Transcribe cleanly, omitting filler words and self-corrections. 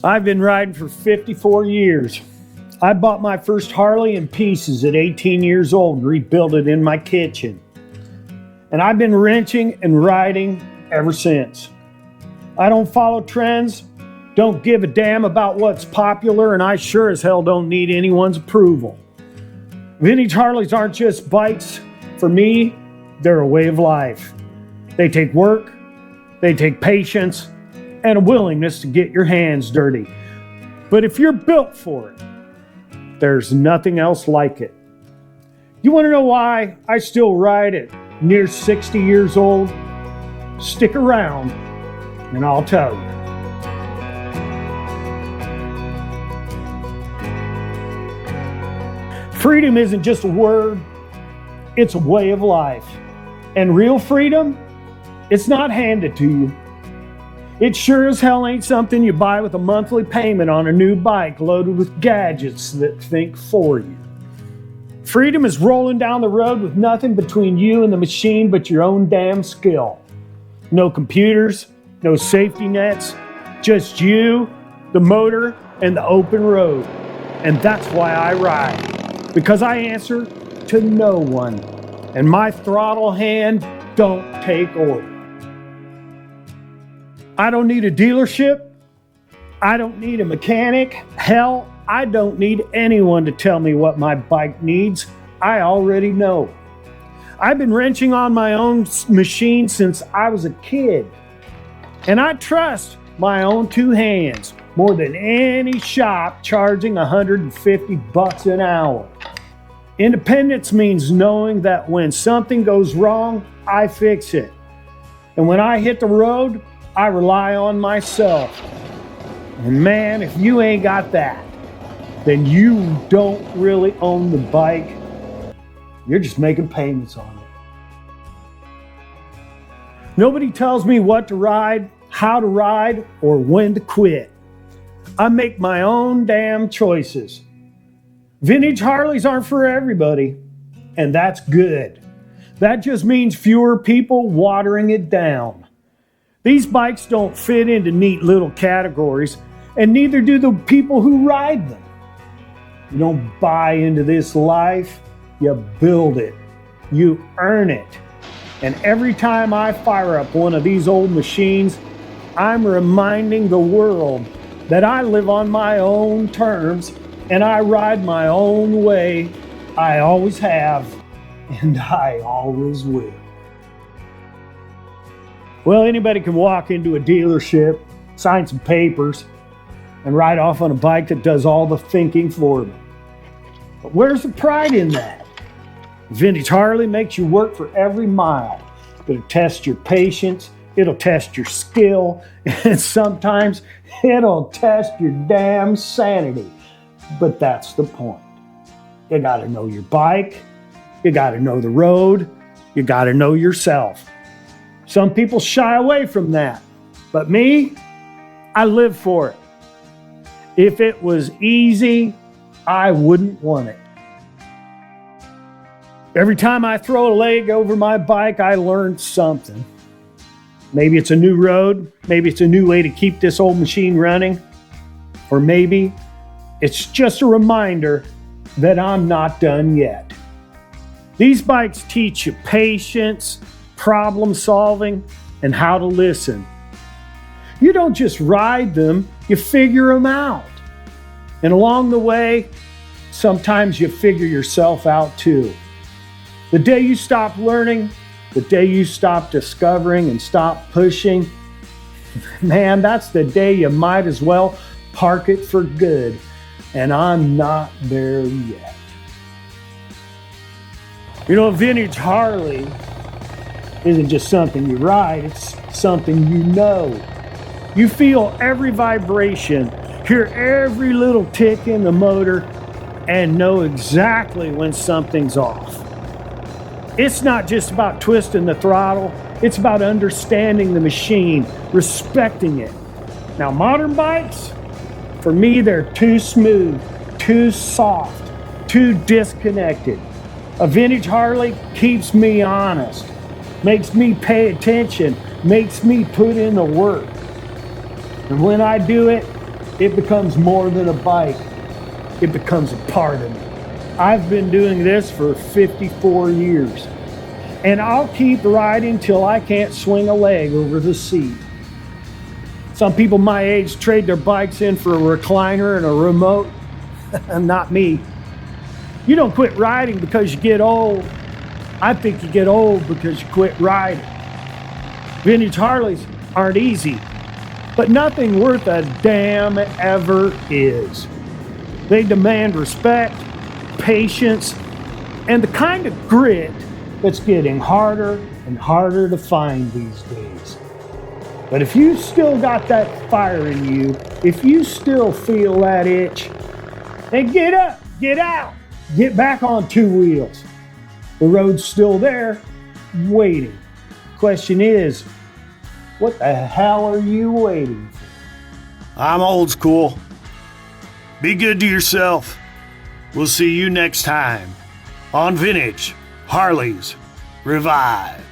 I've been riding for 54 years. I bought my first Harley in pieces at 18 years old and rebuilt it in my kitchen. And I've been wrenching and riding ever since. I don't follow trends, don't give a damn about what's popular, and I sure as hell don't need anyone's approval. Vintage Harleys aren't just bikes. For me, they're a way of life. They take work, they take patience, and a willingness to get your hands dirty. But if you're built for it, there's nothing else like it. You want to know why I still ride at near 60 years old? Stick around and I'll tell you. Freedom isn't just a word, it's a way of life. And real freedom, it's not handed to you. It sure as hell ain't something you buy with a monthly payment on a new bike loaded with gadgets that think for you. Freedom is rolling down the road with nothing between you and the machine but your own damn skill. No computers, no safety nets, just you, the motor, and the open road. And that's why I ride, because I answer to no one, and my throttle hand don't take orders. I don't need a dealership. I don't need a mechanic. Hell, I don't need anyone to tell me what my bike needs. I already know. I've been wrenching on my own machine since I was a kid. And I trust my own two hands more than any shop charging $150 an hour. Independence means knowing that when something goes wrong, I fix it. And when I hit the road, I rely on myself. And man, if you ain't got that, then you don't really own the bike. You're just making payments on it. Nobody tells me what to ride, how to ride, or when to quit. I make my own damn choices. Vintage Harleys aren't for everybody, and that's good. That just means fewer people watering it down. These bikes don't fit into neat little categories, and neither do the people who ride them. You don't buy into this life, you build it, you earn it. And every time I fire up one of these old machines, I'm reminding the world that I live on my own terms and I ride my own way. I always have, and I always will. Well, anybody can walk into a dealership, sign some papers, and ride off on a bike that does all the thinking for them. But where's the pride in that? Vintage Harley makes you work for every mile. It'll test your patience, it'll test your skill, and sometimes it'll test your damn sanity. But that's the point. You gotta know your bike, you gotta know the road, you gotta know yourself. Some people shy away from that, but me, I live for it. If it was easy, I wouldn't want it. Every time I throw a leg over my bike, I learn something. Maybe it's a new road, maybe it's a new way to keep this old machine running, or maybe it's just a reminder that I'm not done yet. These bikes teach you patience, problem solving, and how to listen. You don't just ride them, you figure them out. And along the way, sometimes you figure yourself out too. The day you stop learning, the day you stop discovering and stop pushing, man, that's the day you might as well park it for good. And I'm not there yet. You know, a vintage Harley isn't just something you ride, it's something you know. You feel every vibration, hear every little tick in the motor, and know exactly when something's off. It's not just about twisting the throttle, it's about understanding the machine, respecting it. Now, modern bikes, for me, they're too smooth, too soft, too disconnected. A vintage Harley keeps me honest, makes me pay attention, makes me put in the work. And when I do it, it becomes more than a bike. It becomes a part of me. I've been doing this for 54 years, and I'll keep riding till I can't swing a leg over the seat. Some people my age trade their bikes in for a recliner and a remote. Not me. You don't quit riding because you get old. I think you get old because you quit riding. Vintage Harleys aren't easy, but nothing worth a damn ever is. They demand respect, patience, and the kind of grit that's getting harder and harder to find these days. But if you still got that fire in you, if you still feel that itch, then get up, get out, get back on two wheels. The road's still there, waiting. Question is, what the hell are you waiting for? I'm old school. Be good to yourself. We'll see you next time on Vintage Harleys Revive.